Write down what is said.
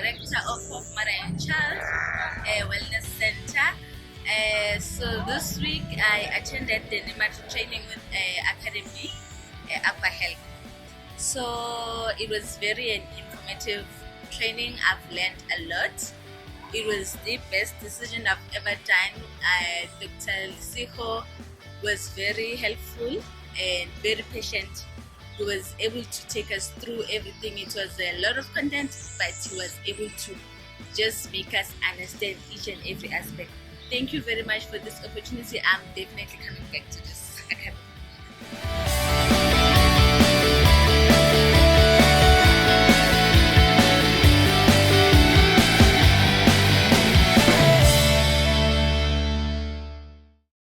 director of Mother and Child Wellness Center. So this week I attended the NIMART training with Academy Aqua Health. So it was very informative training. I've learned a lot. It was the best decision I've ever done. Dr. Shogoe was very helpful and very patient. He was able to take us through everything. It was a lot of content, but he was able to just make us understand each and every aspect. Thank you very much for this opportunity. I'm definitely coming back to this academy.